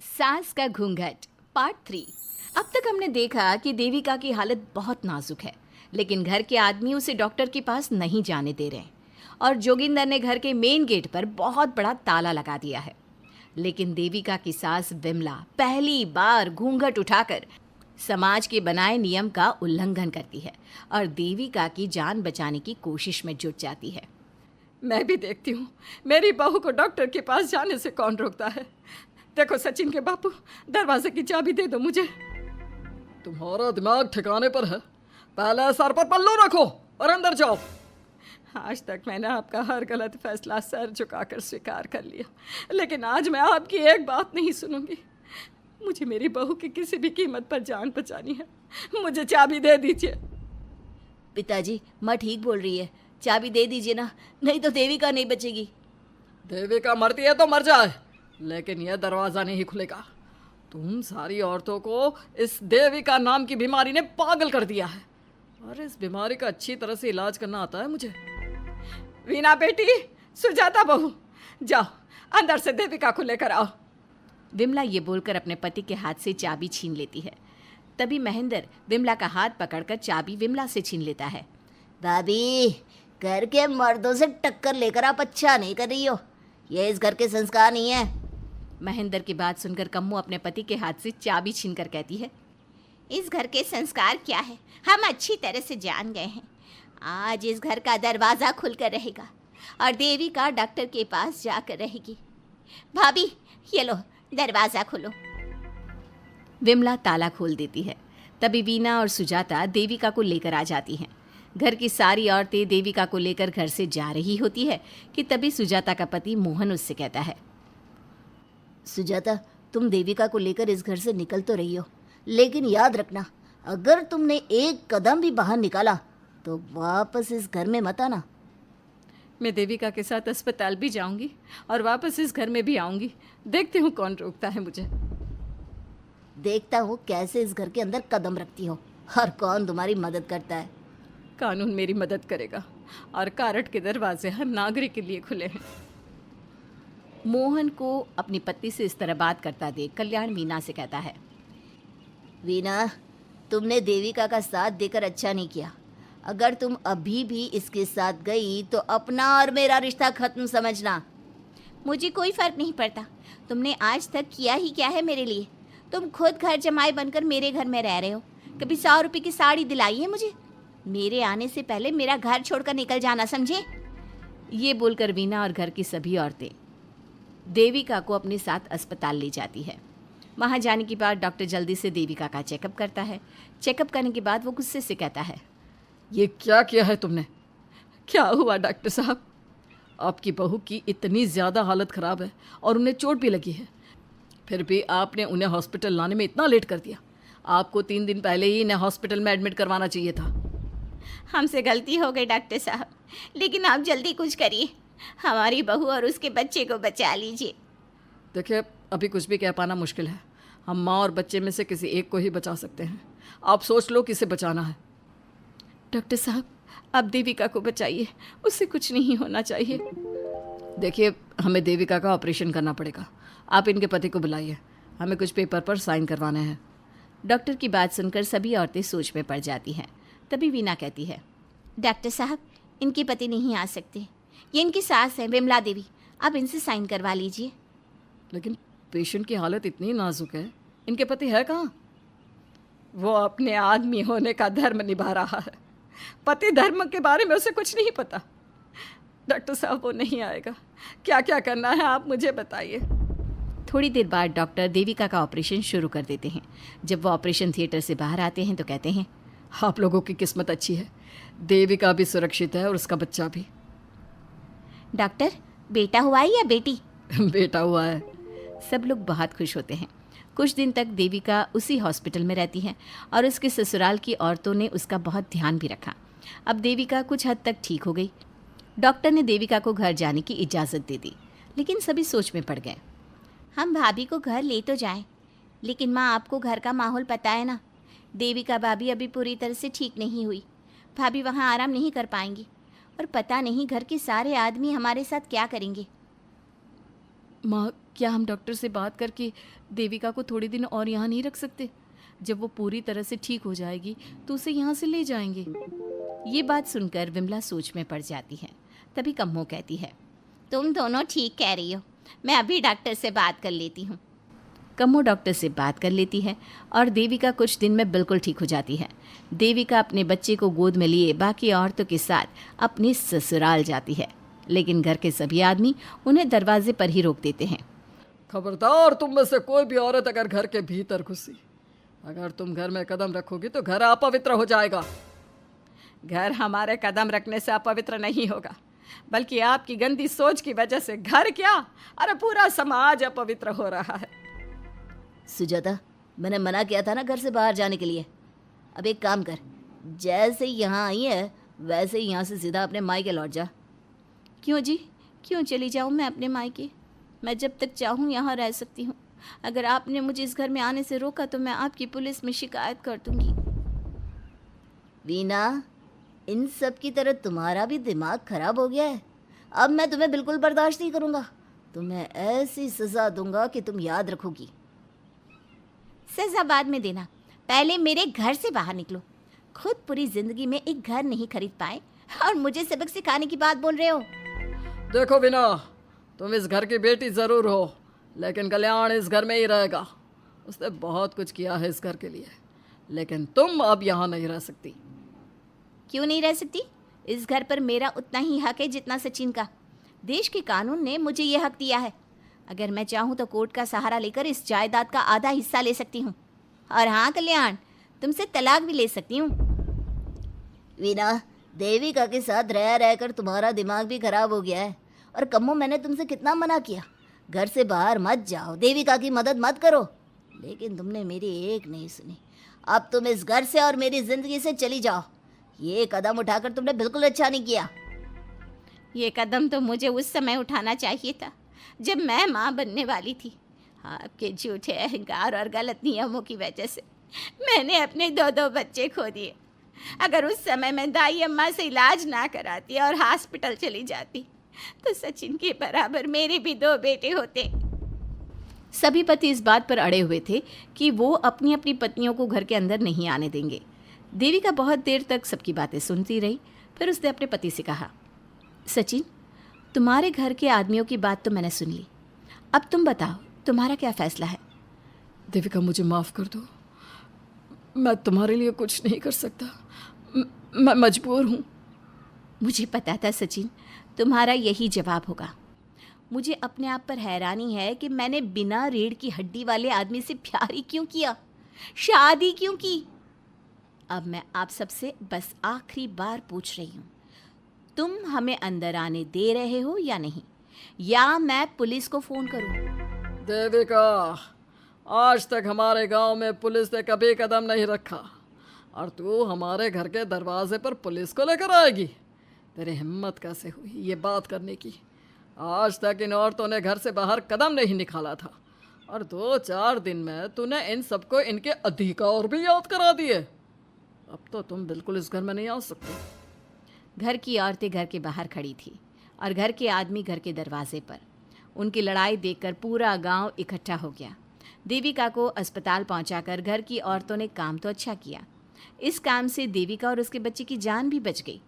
सास का घूंघट पार्ट 3। अब तक हमने देखा कि देविका की हालत बहुत नाजुक है, लेकिन घर के आदमी उसे डॉक्टर के पास नहीं जाने दे रहे हैं और जोगिंदर ने घर के मेन गेट पर बहुत बड़ा ताला लगा दिया है। लेकिन देविका की सास विमला पहली बार घूंघट उठाकर समाज के बनाए नियम का उल्लंघन करती है और देविका की जान बचाने की कोशिश में जुट जाती है। मैं भी देखती हूँ मेरी बहू को डॉक्टर के पास जाने से कौन रोकता है। देखो सचिन के बापू, दरवाजे की चाबी दे दो मुझे। तुम्हारा दिमाग ठिकाने पर है? पहले सर पर पल्लू रखो और अंदर जाओ। आज तक मैंने आपका हर गलत फैसला सर झुकाकर स्वीकार कर लिया, लेकिन आज मैं आपकी एक बात नहीं सुनूंगी। मुझे मेरी बहू की किसी भी कीमत पर जान बचानी है। मुझे चाबी दे दीजिए। पिताजी, माँ ठीक बोल रही है, चाबी दे दीजिए ना, नहीं तो देविका नहीं बचेगी। देविका मरती है तो मर जाए, लेकिन यह दरवाज़ा नहीं खुलेगा। तुम सारी औरतों को इस देविका नाम की बीमारी ने पागल कर दिया है और इस बीमारी का अच्छी तरह से इलाज करना आता है मुझे। वीना बेटी, सुजाता बहू, जाओ अंदर से देविका को लेकर आओ। विमला ये बोलकर अपने पति के हाथ से चाबी छीन लेती है। तभी महेंद्र विमला का हाथ पकड़कर चाबी विमला से छीन लेता है। भाभी, घर के मर्दों से टक्कर लेकर आप अच्छा नहीं कर रही हो। ये इस घर के संस्कार नहीं है। महेंद्र की बात सुनकर कम्मू अपने पति के हाथ से चाबी छीनकर कहती है, इस घर के संस्कार क्या है हम अच्छी तरह से जान गए हैं। आज इस घर का दरवाज़ा खुलकर रहेगा और देविका डॉक्टर के पास जाकर रहेगी। भाभी, ये लो दरवाज़ा खोलो। विमला ताला खोल देती है। तभी वीना और सुजाता देविका को लेकर आ जाती हैं। घर की सारी औरतें देविका को लेकर घर से जा रही होती है कि तभी सुजाता का पति मोहन उससे कहता है, सुजाता, तुम देविका को लेकर इस घर से निकल तो रही हो, लेकिन याद रखना, अगर तुमने एक कदम भी बाहर निकाला तो वापस इस घर में मत आना। मैं देविका के साथ अस्पताल भी जाऊंगी और वापस इस घर में भी आऊंगी। देखती हूँ कौन रोकता है मुझे। देखता हूँ कैसे इस घर के अंदर कदम रखती हो और कौन तुम्हारी मदद करता है। कानून मेरी मदद करेगा और कारट के दरवाजे हर नागरिक के लिए खुले हैं। मोहन को अपनी पत्नी से इस तरह बात करता देख कल्याण वीना से कहता है, वीना, तुमने देविका का साथ देकर अच्छा नहीं किया। अगर तुम अभी भी इसके साथ गई तो अपना और मेरा रिश्ता खत्म समझना। मुझे कोई फर्क नहीं पड़ता। तुमने आज तक किया ही क्या है मेरे लिए? तुम खुद घर जमाई बनकर मेरे घर में रह रहे हो। कभी 100 रुपये की साड़ी दिलाई है मुझे? मेरे आने से पहले मेरा घर छोड़कर निकल जाना, समझे? ये बोलकर वीना और घर की सभी औरतें देविका को अपने साथ अस्पताल ले जाती है। वहाँ जाने के बाद डॉक्टर जल्दी से देविका का चेकअप करता है। चेकअप करने के बाद वो गुस्से से कहता है, ये क्या किया है तुमने? क्या हुआ डॉक्टर साहब? आपकी बहू की इतनी ज़्यादा हालत ख़राब है और उन्हें चोट भी लगी है, फिर भी आपने उन्हें हॉस्पिटल लाने में इतना लेट कर दिया। आपको 3 दिन पहले ही इन्हें हॉस्पिटल में एडमिट करवाना चाहिए था। हमसे गलती हो गई डॉक्टर साहब, लेकिन आप जल्दी कुछ करिए। हमारी बहू और उसके बच्चे को बचा लीजिए। देखिए, अभी कुछ भी कह पाना मुश्किल है। हम माँ और बच्चे में से किसी एक को ही बचा सकते हैं। आप सोच लो किसे बचाना है। डॉक्टर साहब, आप देविका को बचाइए, उससे कुछ नहीं होना चाहिए। देखिए, हमें देविका का ऑपरेशन करना पड़ेगा। आप इनके पति को बुलाइए, हमें कुछ पेपर पर साइन करवाने हैं। डॉक्टर की बात सुनकर सभी औरतें सोच में पड़ जाती हैं। तभी वीना कहती है, डॉक्टर साहब, इनके पति नहीं आ सकते। ये इनकी सास है विमला देवी, आप इनसे साइन करवा लीजिए। लेकिन पेशेंट की हालत इतनी नाजुक है, इनके पति है कहाँ? वो अपने आदमी होने का धर्म निभा रहा है। पति धर्म के बारे में उसे कुछ नहीं पता। डॉक्टर साहब, वो नहीं आएगा। क्या क्या करना है आप मुझे बताइए। थोड़ी देर बाद डॉक्टर देविका का ऑपरेशन शुरू कर देते हैं। जब वो ऑपरेशन थिएटर से बाहर आते हैं तो कहते हैं, आप लोगों की किस्मत अच्छी है, देविका भी सुरक्षित है और उसका बच्चा भी। डॉक्टर, बेटा हुआ है या बेटी? बेटा हुआ है। सब लोग बहुत खुश होते हैं। कुछ दिन तक देविका उसी हॉस्पिटल में रहती है और उसके ससुराल की औरतों ने उसका बहुत ध्यान भी रखा। अब देविका कुछ हद तक ठीक हो गई। डॉक्टर ने देविका को घर जाने की इजाज़त दे दी, लेकिन सभी सोच में पड़ गए। हम भाभी को घर ले तो जाएं, लेकिन माँ, आपको घर का माहौल पता है ना। देविका भाभी अभी पूरी तरह से ठीक नहीं हुई। भाभी वहाँ आराम नहीं कर पाएंगी और पता नहीं घर के सारे आदमी हमारे साथ क्या करेंगे। माँ, क्या हम डॉक्टर से बात करके देविका को थोड़े दिन और यहाँ नहीं रख सकते? जब वो पूरी तरह से ठीक हो जाएगी तो उसे यहाँ से ले जाएंगे। ये बात सुनकर विमला सोच में पड़ जाती है। तभी कम्मो कहती है, तुम दोनों ठीक कह रही हो, मैं अभी डॉक्टर से बात कर लेती हूँ। कम्मो डॉक्टर से बात कर लेती है और देविका कुछ दिन में बिल्कुल ठीक हो जाती है। देविका अपने बच्चे को गोद में लिए बाकी औरतों के साथ अपने ससुराल जाती है, लेकिन घर के सभी आदमी उन्हें दरवाजे पर ही रोक देते हैं। खबरदार, तुम में से कोई भी औरत अगर घर के भीतर घुसी, अगर तुम घर में कदम रखोगी तो घर अपवित्र हो जाएगा। घर हमारे कदम रखने से अपवित्र नहीं होगा, बल्कि आपकी गंदी सोच की वजह से घर क्या, अरे पूरा समाज अपवित्र हो रहा है। सुजाता, मैंने मना किया था ना घर से बाहर जाने के लिए। अब एक काम कर, जैसे यहाँ आई है वैसे ही यहाँ से सीधा अपने मायके लौट जा। क्यों जी, क्यों चली जाऊँ मैं अपने मायके? मैं जब तक चाहूँ यहाँ रह सकती हूँ। अगर आपने मुझे इस घर में आने से रोका तो मैं आपकी पुलिस में शिकायत कर दूँगी। वीना, इन सब की तरह तुम्हारा भी दिमाग खराब हो गया है। अब मैं तुम्हें बिल्कुल बर्दाश्त नहीं करूँगा। तुम्हें ऐसी सज़ा दूंगा कि तुम याद रखोगी। सज़ा बाद में देना, पहले मेरे घर से बाहर निकलो। खुद पूरी जिंदगी में एक घर नहीं खरीद पाए और मुझे सबक सिखाने की बात बोल रहे हो। देखो वीना, तुम इस घर की बेटी ज़रूर हो, लेकिन कल्याण इस घर में ही रहेगा। उसने बहुत कुछ किया है इस घर के लिए, लेकिन तुम अब यहाँ नहीं रह सकती। क्यों नहीं रह सकती? इस घर पर मेरा उतना ही हक है जितना सचिन का। देश के कानून ने मुझे ये हक दिया है। अगर मैं चाहूँ तो कोर्ट का सहारा लेकर इस जायदाद का आधा हिस्सा ले सकती हूँ। और हाँ कल्याण, तुमसे तलाक भी ले सकती हूँ। वीना, देविका के साथ रह रहकर तुम्हारा दिमाग भी खराब हो गया है। और कम्मो, मैंने तुमसे कितना मना किया, घर से बाहर मत जाओ, देविका की मदद मत करो, लेकिन तुमने मेरी एक नहीं सुनी। अब तुम इस घर से और मेरी ज़िंदगी से चली जाओ। ये कदम उठाकर तुमने बिल्कुल अच्छा नहीं किया। ये कदम तो मुझे उस समय उठाना चाहिए था जब मैं माँ बनने वाली थी। आपके झूठे अहंकार और गलत नियमों की वजह से मैंने अपने दो बच्चे खो दिए। अगर उस समय मैं दाई अम्मा से इलाज ना कराती और हॉस्पिटल चली जाती तो सचिन के बराबर मेरे भी 2 बेटे होते। सभी पति इस बात पर अड़े हुए थे कि वो अपनी अपनी पत्नियों को घर के अंदर नहीं आने देंगे। देविका बहुत देर तक सबकी बातें सुनती रही। फिर उसने अपने पति से कहा, सचिन, तुम्हारे घर के आदमियों की बात तो मैंने सुन ली। अब तुम बताओ, तुम्हारा क्या फैसला है? देविका, मुझे माफ़ कर दो। मैं तुम्हारे लिए कुछ नहीं कर सकता। मैं मजबूर हूँ। मुझे पता था सचिन, तुम्हारा यही जवाब होगा। मुझे अपने आप पर हैरानी है कि मैंने बिना रीढ़ की हड्डी वाले आदमी से प्यार ही क्यों किया, शादी क्यों की। अब मैं आप सबसे बस आखिरी बार पूछ रही हूँ, तुम हमें अंदर आने दे रहे हो या नहीं, या मैं पुलिस को फ़ोन करूँ? देविका, आज तक हमारे गांव में पुलिस ने कभी कदम नहीं रखा और तू हमारे घर के दरवाजे पर पुलिस को लेकर आएगी? तेरी हिम्मत कैसे हुई ये बात करने की? आज तक इन औरतों ने घर से बाहर कदम नहीं निकाला था और 2-4 दिन में तूने इन सबको इनके अधिकार भी याद करा दिए। अब तो तुम बिल्कुल इस घर में नहीं आ सकते। घर की औरतें घर के बाहर खड़ी थी और घर के आदमी घर के दरवाजे पर। उनकी लड़ाई देखकर पूरा गांव इकट्ठा हो गया। देविका को अस्पताल पहुंचाकर घर की औरतों ने काम तो अच्छा किया। इस काम से देविका और उसके बच्चे की जान भी बच गई,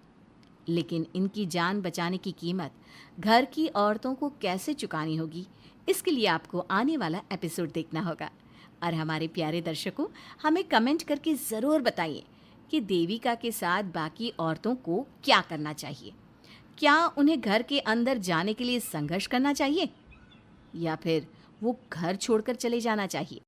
लेकिन इनकी जान बचाने की कीमत घर की औरतों को कैसे चुकानी होगी, इसके लिए आपको आने वाला एपिसोड देखना होगा। और हमारे प्यारे दर्शकों, हमें कमेंट करके ज़रूर बताइए कि देविका के साथ बाकी औरतों को क्या करना चाहिए। क्या उन्हें घर के अंदर जाने के लिए संघर्ष करना चाहिए या फिर वो घर छोड़कर चले जाना चाहिए?